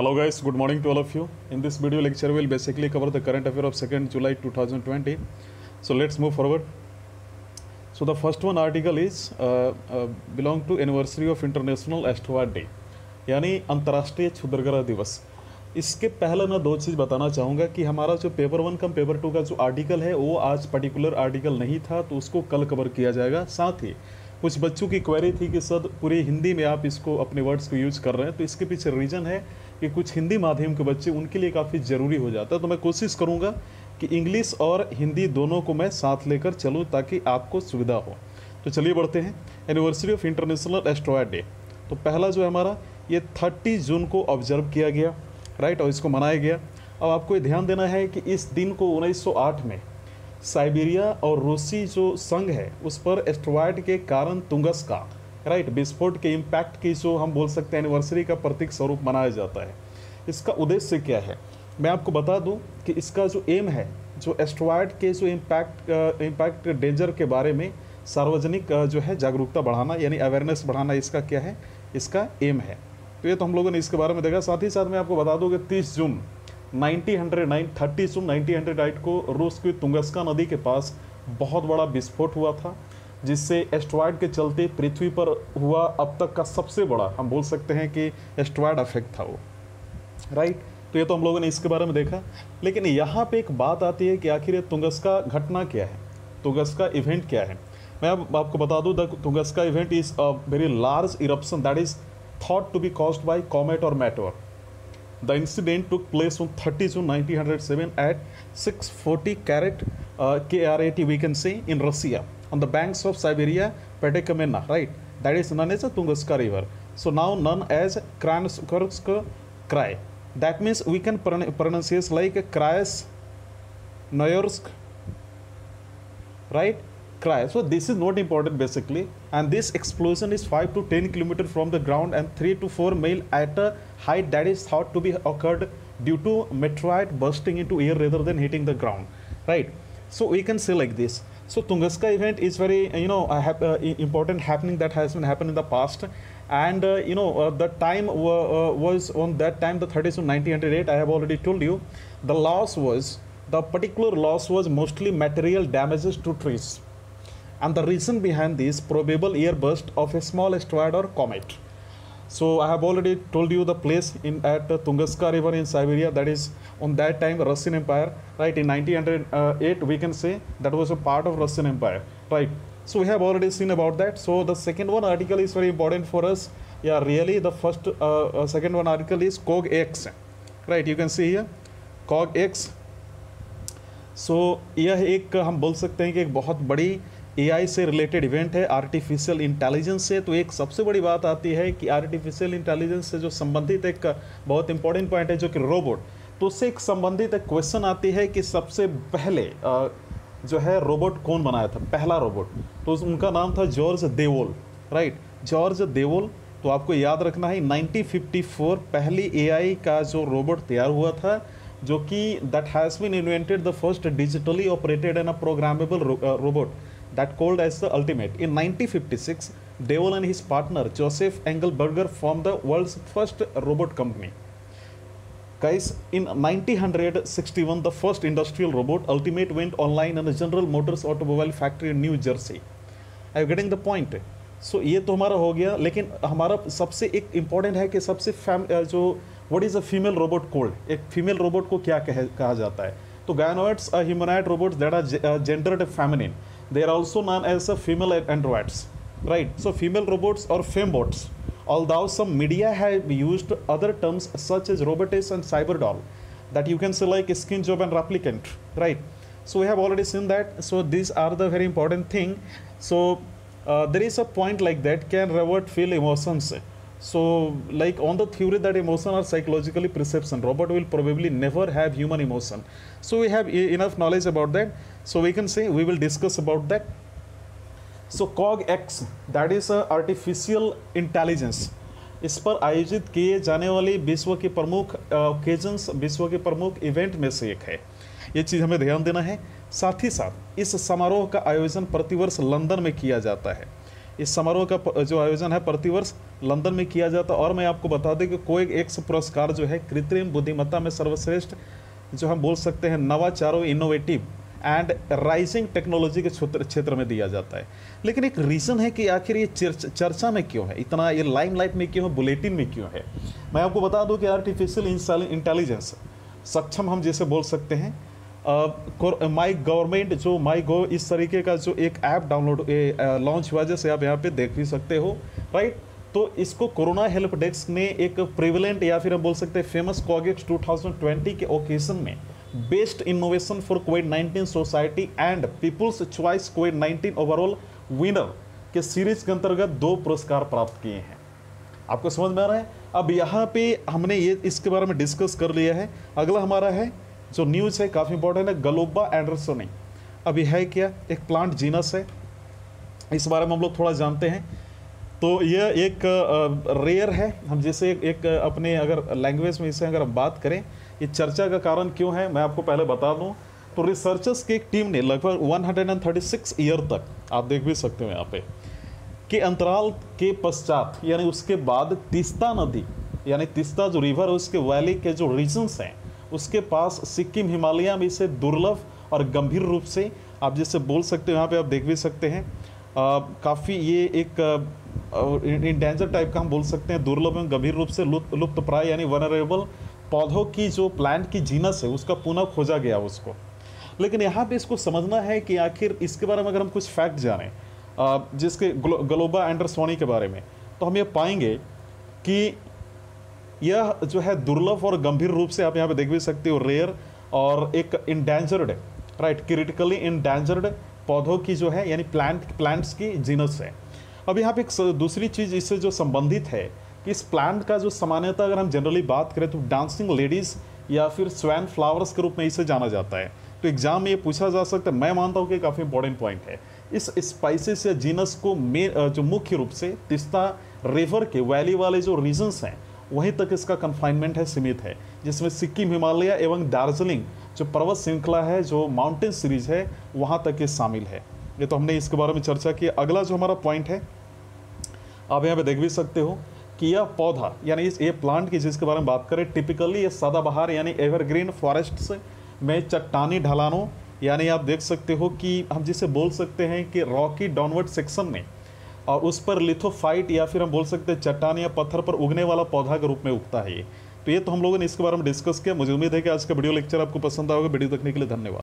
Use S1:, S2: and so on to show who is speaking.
S1: Hello guys, good morning to all of you. In this video lecture we'll basically cover the current affair of 2nd July 2020. So let's move forward. So the first one article is belong to anniversary of International Asteroid Day, यानी अंतर्राष्ट्रीय क्षुद्रग्रह दिवस। इसके पहले मैं दो चीज़ बताना चाहूँगा कि हमारा जो पेपर 1 कम पेपर 2 का जो आर्टिकल है वो आज पर्टिकुलर आर्टिकल नहीं था, तो उसको कल कवर किया जाएगा। साथ ही कुछ बच्चों की क्वेरी थी कि सर पूरी हिंदी में आप इसको अपने वर्ड्स को यूज कर रहे हैं, तो इसके पीछे रीज़न है कि कुछ हिंदी माध्यम के बच्चे उनके लिए काफ़ी ज़रूरी हो जाता है। तो मैं कोशिश करूँगा कि इंग्लिश और हिंदी दोनों को मैं साथ लेकर चलूँ ताकि आपको सुविधा हो। तो चलिए बढ़ते हैं। Anniversary of international asteroid day, तो पहला जो है हमारा ये 30 जून को ऑब्जर्व किया गया, राइट, और इसको मनाया गया। अब आपको ये ध्यान देना है कि इस दिन को 1908 में साइबेरिया और रूसी जो संघ है उस पर एस्ट्रॉयड के कारण तुंगस्का, राइट, विस्फोट के इम्पैक्ट की जो हम बोल सकते हैं एनिवर्सरी का प्रतीक स्वरूप मनाया जाता है। इसका उद्देश्य क्या है मैं आपको बता दूं कि इसका जो एम है, जो एस्ट्रॉयड के जो इम्पैक्ट डेंजर के बारे में सार्वजनिक जो है जागरूकता बढ़ाना, यानी अवेयरनेस बढ़ाना, इसका क्या है, इसका एम है। तो ये तो हम लोगों ने इसके बारे में देखा। साथ ही साथ मैं आपको बता दूं कि 30 जून 1908 को रूस की तुंगस्का नदी के पास बहुत बड़ा विस्फोट हुआ था, जिससे एस्ट्रॉयड के चलते पृथ्वी पर हुआ अब तक का सबसे बड़ा हम बोल सकते हैं कि एस्ट्रॉयड इफेक्ट था वो, राइट। तो ये तो हम लोगों ने इसके बारे में देखा। लेकिन यहाँ पे एक बात आती है कि आखिर ये तुंगस्का घटना क्या है, तुंगस्का इवेंट क्या है। मैं अब आपको बता दूं, the Tunguska event is a very large eruption that is thought to be caused by comet और meteor. The incident took place on 30 June 1907 at 640 KRAT, we can say, in Russia, on the banks of Siberia Petekamena, right? That is known as the Tunguska River. So now known as Krasnoyarsk Krai. That means we can pronounce like Krasnoyarsk, right? Cry. So this is not important basically, and this explosion is 5 to 10 kilometers from the ground and 3 to 4 miles at a height that is thought to be occurred due to meteorite bursting into air rather than hitting the ground, right? So we can say like this. So Tunguska event is very important happening that has been happened in the past, and the time was on that time the 30th of 1908. I have already told you the particular loss was mostly material damages to trees. And the reason behind this probable airburst of a small asteroid or comet. So I have already told you the place at Tunguska River in Siberia, that is on that time Russian Empire, right? In 1908 we can say that was a part of Russian Empire, right? So we have already seen about that. So the second one article is very important for us. Yeah, really the second one article is COG-X, right? You can see here COG-X. So यह एक हम बोल सकते हैं कि एक बहुत बड़ी AI से रिलेटेड इवेंट है, आर्टिफिशियल इंटेलिजेंस से। तो एक सबसे बड़ी बात आती है कि आर्टिफिशियल इंटेलिजेंस से जो संबंधित एक बहुत इंपॉर्टेंट पॉइंट है जो कि रोबोट, तो उससे एक संबंधित एक क्वेश्चन आती है कि सबसे पहले जो है रोबोट कौन बनाया था, पहला रोबोट, तो उनका नाम था जॉर्ज देवोल, राइट, जॉर्ज देवोल। तो आपको याद रखना है 1954 पहली AI का जो रोबोट तैयार हुआ था, जो कि that has been invented the first digitally operated and a programmable robot that called as the Ultimate. In 1956, Devol and his partner Joseph Engelberger formed the world's first robot company. Guys, in 1961, the first industrial robot Ultimate went online in the General Motors automobile factory in New Jersey. Are you getting the point? So ये तो हमारा हो गया, लेकिन हमारा सबसे एक important है कि सबसे जो what is a female robot called, एक फीमेल रोबोट को क्या कहा जाता है। तो gynoids are humanoid robots that are gendered feminine. They are also known as female androids, right? So female robots or fembots, although some media have used other terms such as robotess and cyberdoll, that you can say like skin job and replicant, right? So we have already seen that. So these are the very important thing. So there is a point like that, can robot feel emotions? So like on the theory that emotion are psychologically perception, robot will probably never have human emotion. So we have enough knowledge about that. So we can say we will discuss about that. So COG-X, that is artificial intelligence. इस पर आयोजित किए जाने वाली विश्व के प्रमुख occasions, विश्व के प्रमुख इवेंट में से एक है। ये चीज़ हमें ध्यान देना है। साथ ही साथ इस समारोह का आयोजन प्रतिवर्ष लंदन में किया जाता है। इस समारोह का जो आयोजन है प्रतिवर्ष लंदन में किया जाता है। और मैं आपको बता दें कि कोई एक पुरस्कार जो है कृत्रिम बुद्धिमत्ता में सर्वश्रेष्ठ जो हम बोल सकते हैं नवाचारों, इनोवेटिव एंड राइजिंग टेक्नोलॉजी के क्षेत्र में दिया जाता है। लेकिन एक रीज़न है कि आखिर ये चर्चा में क्यों है, इतना ये लाइमलाइट में क्यों है, बुलेटिन में क्यों है। मैं आपको बता दूं कि आर्टिफिशियल इंटेलिजेंस सक्षम हम जैसे बोल सकते हैं माई गवर्नमेंट जो माई गो इस तरीके का जो एक ऐप डाउनलोड लॉन्च हुआ, जैसे आप यहाँ पे देख भी सकते हो, राइट। तो इसको कोरोना हेल्प डेस्क ने एक प्रिवलेंट या फिर हम बोल सकते हैं फेमस कोगेक्स 2020 के ओकेजन में बेस्ट इनोवेशन फॉर कोविड-19 सोसाइटी एंड पीपुल्स चॉइस कोविड-19 ओवरऑल विनर के सीरीज के अंतर्गत 2 पुरस्कार प्राप्त किए हैं। आपको समझ में आ रहा है। अब यहाँ पे हमने ये इसके बारे में डिस्कस कर लिया है। अगला हमारा है जो न्यूज़ है, काफ़ी इंपॉर्टेंट है, गलोबा एंडरसोनी। अब यह है क्या, एक प्लांट जीनस है, इस बारे में हम लोग थोड़ा जानते हैं। तो यह एक रेयर है, हम जैसे एक अपने अगर लैंग्वेज में इसे अगर हम बात करें, ये चर्चा का कारण क्यों है मैं आपको पहले बता दूं। तो रिसर्चर्स की एक टीम ने लगभग 136 ईयर तक, आप देख भी सकते हो यहाँ पे, के अंतराल के पश्चात यानी उसके बाद तीस्ता नदी यानी तीस्ता जो रिवर है उसके वैली के जो रीजन्स हैं उसके पास सिक्किम हिमालय में इसे दुर्लभ और गंभीर रूप से आप जैसे बोल सकते हो, यहाँ पे आप देख भी सकते हैं काफ़ी ये एक इंडेंजर टाइप का हम बोल सकते हैं, दुर्लभ एवं गंभीर रूप से लुप्त प्राय यानी वनरेबल पौधों की जो प्लांट की जीनस है उसका पुनः खोजा गया उसको। लेकिन यहाँ पे इसको समझना है कि आखिर इसके बारे में अगर हम कुछ फैक्ट जानें जिसके गलोबा एंडरसोनी के बारे में, तो हम ये पाएंगे कि यह जो है दुर्लभ और गंभीर रूप से आप यहाँ पे देख भी सकते हो रेयर और एक इंडेंजर्ड, राइट, क्रिटिकली इंडेंजर्ड पौधों की जो है यानी प्लांट्स की जीनस है। अब यहाँ पे एक दूसरी चीज़ इससे जो संबंधित है कि इस प्लांट का जो सामान्यतः अगर हम जनरली बात करें तो डांसिंग लेडीज़ या फिर स्वैन फ्लावर्स के रूप में इसे जाना जाता है। तो एग्जाम में ये पूछा जा सकता है, मैं मानता हूँ कि काफ़ी इंपॉर्टेंट पॉइंट है। इस स्पाइसेस या जीनस को जो मुख्य रूप से तीस्ता रिवर के वैली वाले जो रीजन्स हैं वहीं तक इसका कन्फाइनमेंट है, सीमित है, जिसमें सिक्किम हिमालय एवं दार्जिलिंग जो पर्वत श्रृंखला है, जो माउंटेन सीरीज है, वहाँ तक ये शामिल है। ये तो हमने इसके बारे में चर्चा की। अगला जो हमारा पॉइंट है आप यहाँ पे देख भी सकते हो कि यह पौधा यानी ये प्लांट की जिसके बारे में बात करें, टिपिकली ये सदाबहार यानी एवरग्रीन फॉरेस्ट्स में चट्टानी ढलानों यानी आप देख सकते हो कि हम जिसे बोल सकते हैं कि रॉकी डाउनवर्ड सेक्शन में और उस पर लिथोफाइट या फिर हम बोल सकते हैं चट्टान या पत्थर पर उगने वाला पौधा के रूप में उगता है ये। तो ये तो हम लोगों ने इसके बारे में डिस्कस किया। मुझे उम्मीद है कि आज का वीडियो लेक्चर आपको पसंद आएगा। वीडियो देखने के लिए धन्यवाद।